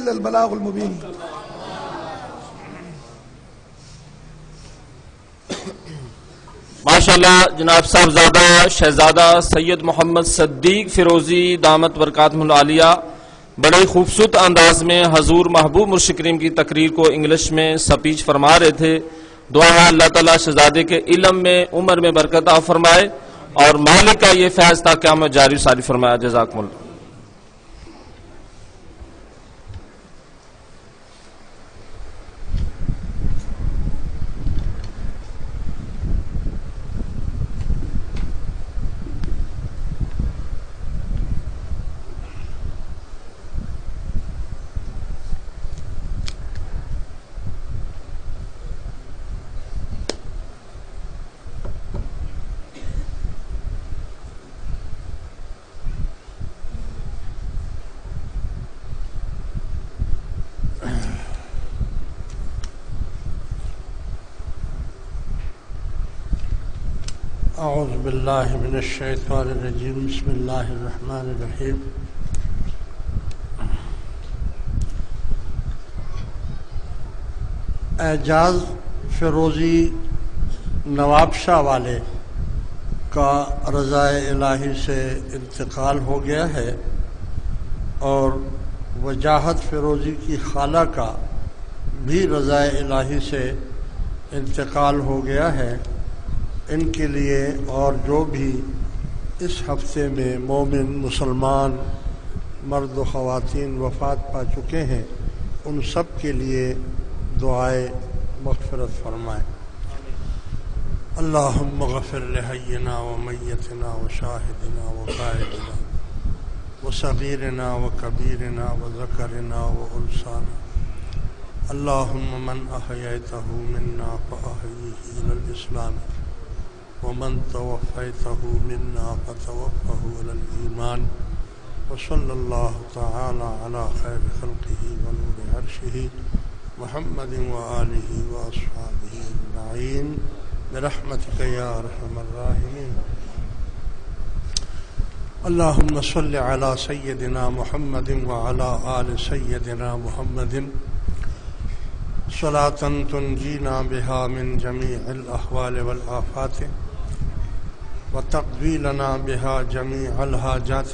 إلا البلاغ المبين. ماشاءاللہ جناب صاحبزادہ شہزادہ سید محمد صدیق فیروزی دامت برکاتہ العالیہ بڑے خوبصورت انداز میں حضور محبوب مرشد کریم کی تقریر کو انگلش میں سپیچ فرما رہے تھے. دعا ہے اللہ تعالیٰ شہزادے کے علم میں عمر میں برکت عطا فرمائے اور مالک کا یہ فیض تا قیامت جاری ساری فرمایا. جزاکم اللہ. اعوذ باللہ من الشیطان الرجیم. بسم اللہ الرحمن الرحیم. اعجاز فیروزی نواب شاہ والے کا رضائے الہی سے انتقال ہو گیا ہے اور وجاہت فیروزی کی خالہ کا بھی رضائے الہی سے انتقال ہو گیا ہے. ان کے لیے اور جو بھی اس ہفتے میں مومن مسلمان مرد و خواتین وفات پا چکے ہیں ان سب کے لیے دعائے مغفرت فرمائیں. اللہم اغفر لحینا و میتنا و شاہدنا و غائبنا و صغیرنا و کبیرنا و ذکرنا و انسانا. اللہم من احییتہ منا فاحیہ علی الاسلام ومن توفیته منا فتوفه على الإيمان. وصلى الله تعالى على خير خلقه ونور عرشه محمد وآله وأصحابه أجمعين برحمتك يا أرحم الراحمين. اللهم صل على سيدنا محمد وعلى آل سيدنا محمد صلاة تنجينا بها من جميع الأحوال والآفات وتقضي لنا بها جميع الحاجات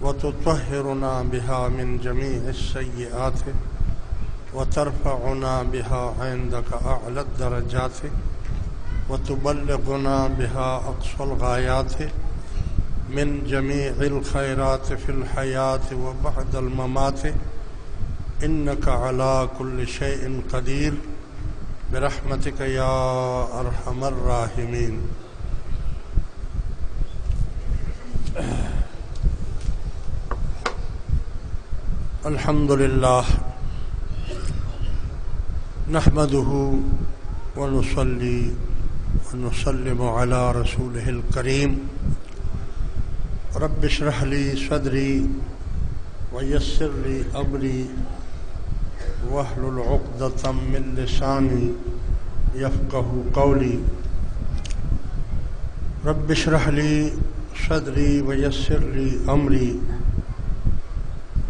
وتطهرنا بها من جميع السيئات وترفعنا بها عندك أعلى الدرجات وتبلغنا بها أقصى الغايات من جميع الخيرات في الحياة وبعد الممات إنك على كل شيء قدير برحمتك يا أرحم الراحمين. الحمد للہ نحمده ونصلي ونسلم على رسوله الكريم. رب اشرح لي صدري ويسر لي أمري واحلل عقدة من لساني يفقه قولي. رب اشرح لي صدري ويسر لي أمري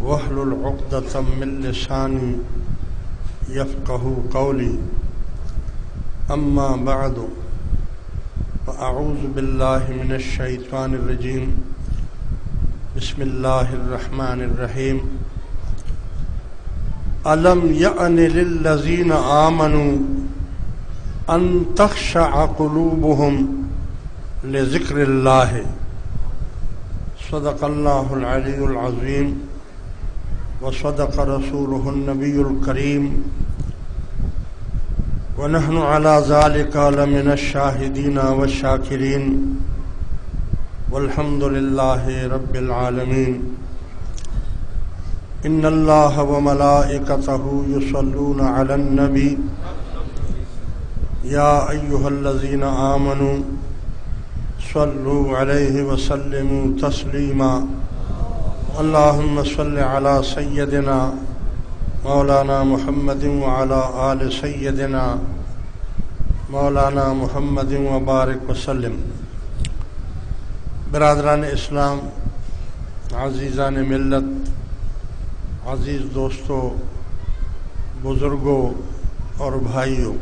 واحلل عقدة من لساني يفقه قولي. أما بعد فأعوذ بالله من الشيطان الرجيم. بسم الله الرحمن الرحيم. ألم يأن للذين آمنوا أن تخشع قلوبهم لذكر الله. صدق الله العلي العظيم وصدق رسوله النبي الكريم ونحن على ذلك لمن الشاهدين والشاكرين والحمد لله رب العالمين. إن الله وملائكته يصلون على النبي يا أيها الذين آمنوا صلوا عليه وسلموا تسليما. اللهم صل على سيدنا مولانا محمد وعلى آل سيدنا مولانا محمد وبارک وسلم. برادران اسلام، عزیزان ملت، عزیز دوستوں، بزرگوں اور بھائیوں،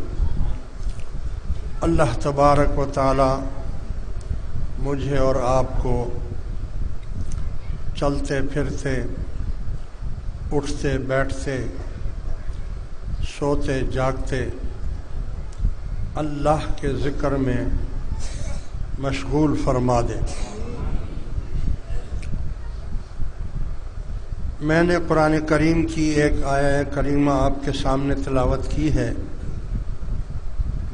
اللہ تبارک و تعالی مجھے اور آپ کو چلتے پھرتے، اٹھتے بیٹھتے، سوتے جاگتے اللہ کے ذکر میں مشغول فرما دے۔ میں نے قرآن کریم کی ایک آیہ کریمہ آپ کے سامنے تلاوت کی ہے،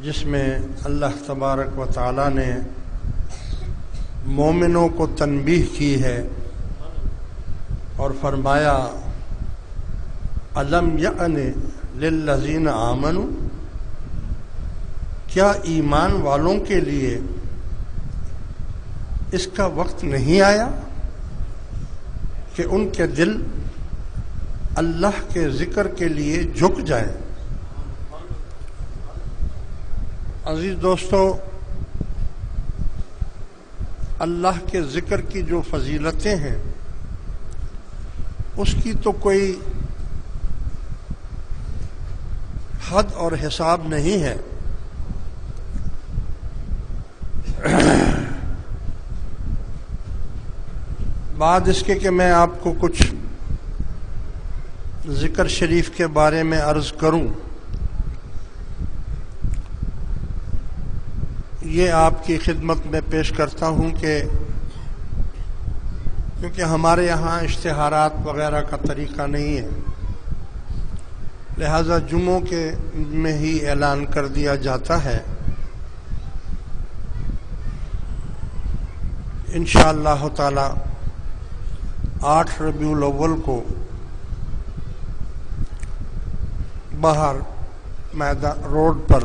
جس میں اللہ تبارک و تعالی نے مومنوں کو تنبیہ کی ہے اور فرمایا الم یعن للذین آمنوا، کیا ایمان والوں کے لیے اس کا وقت نہیں آیا کہ ان کے دل اللہ کے ذکر کے لیے جھک جائیں۔ عزیز دوستو، اللہ کے ذکر کی جو فضیلتیں ہیں اس کی تو کوئی حد اور حساب نہیں ہے۔ بعد اس کے کہ میں آپ کو کچھ ذکر شریف کے بارے میں عرض کروں، یہ آپ کی خدمت میں پیش کرتا ہوں کہ کیونکہ ہمارے یہاں اشتہارات وغیرہ کا طریقہ نہیں ہے، لہذا جمعوں کے میں ہی اعلان کر دیا جاتا ہے۔ انشاءاللہ تعالی 8 ربیع الاول کو باہر میدان روڈ پر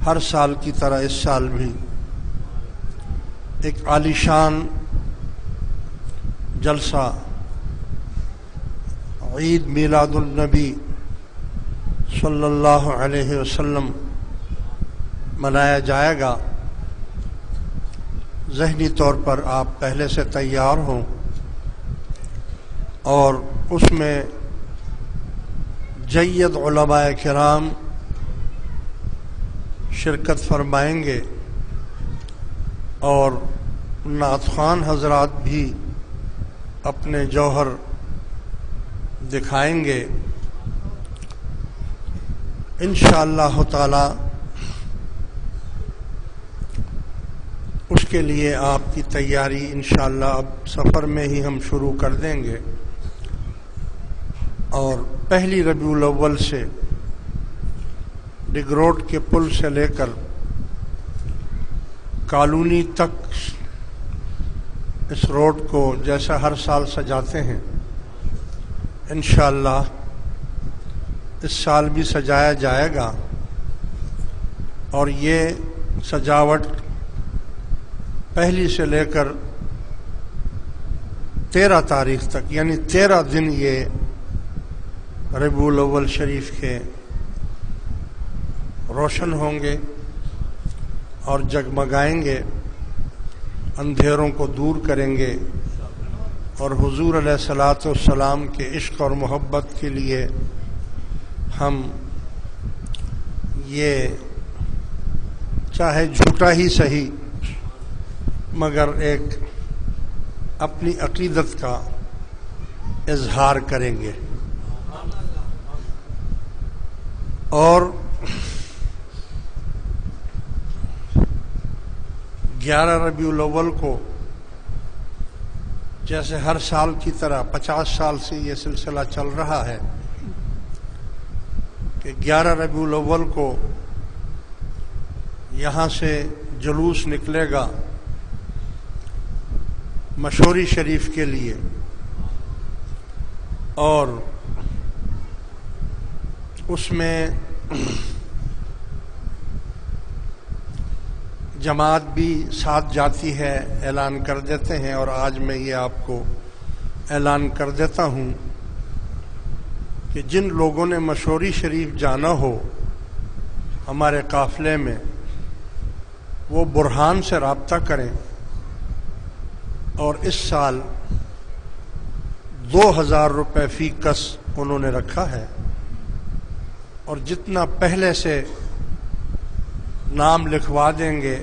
ہر سال کی طرح اس سال بھی ایک عالی شان جلسہ عید میلاد النبی صلی اللہ علیہ وسلم منایا جائے گا۔ ذہنی طور پر آپ پہلے سے تیار ہوں، اور اس میں جید علماء کرام شرکت فرمائیں گے اور نعت خوان حضرات بھی اپنے جوہر دکھائیں گے۔ انشاءاللہ تعالی اس کے لیے آپ کی تیاری انشاءاللہ اب سفر میں ہی ہم شروع کر دیں گے، اور پہلی ربیع الاول سے ڈگ روڈ کے پل سے لے کر کالونی تک اس روڈ کو جیسا ہر سال سجاتے ہیں، انشاءاللہ اس سال بھی سجایا جائے گا، اور یہ سجاوٹ پہلی سے لے کر 13 تاریخ تک، یعنی 13 دن یہ ربیع الاول شریف کے روشن ہوں گے اور جگمگائیں گے، اندھیروں کو دور کریں گے، اور حضور علیہ الصلوۃ والسلام کے عشق اور محبت کے لیے ہم یہ چاہے جھوٹا ہی صحیح مگر ایک اپنی عقیدت کا اظہار کریں گے۔ اور 11 ربیع الاول کو جیسے ہر سال کی طرح 50 سال سے یہ سلسلہ چل رہا ہے کہ 11 ربیع الاول کو یہاں سے جلوس نکلے گا مشوری شریف کے لیے، اور اس میں جماعت بھی ساتھ جاتی ہے، اعلان کر دیتے ہیں، اور آج میں یہ آپ کو اعلان کر دیتا ہوں کہ جن لوگوں نے مشوری شریف جانا ہو ہمارے قافلے میں، وہ برہان سے رابطہ کریں، اور اس سال 2000 روپے فی کس انہوں نے رکھا ہے، اور جتنا پہلے سے نام لکھوا دیں گے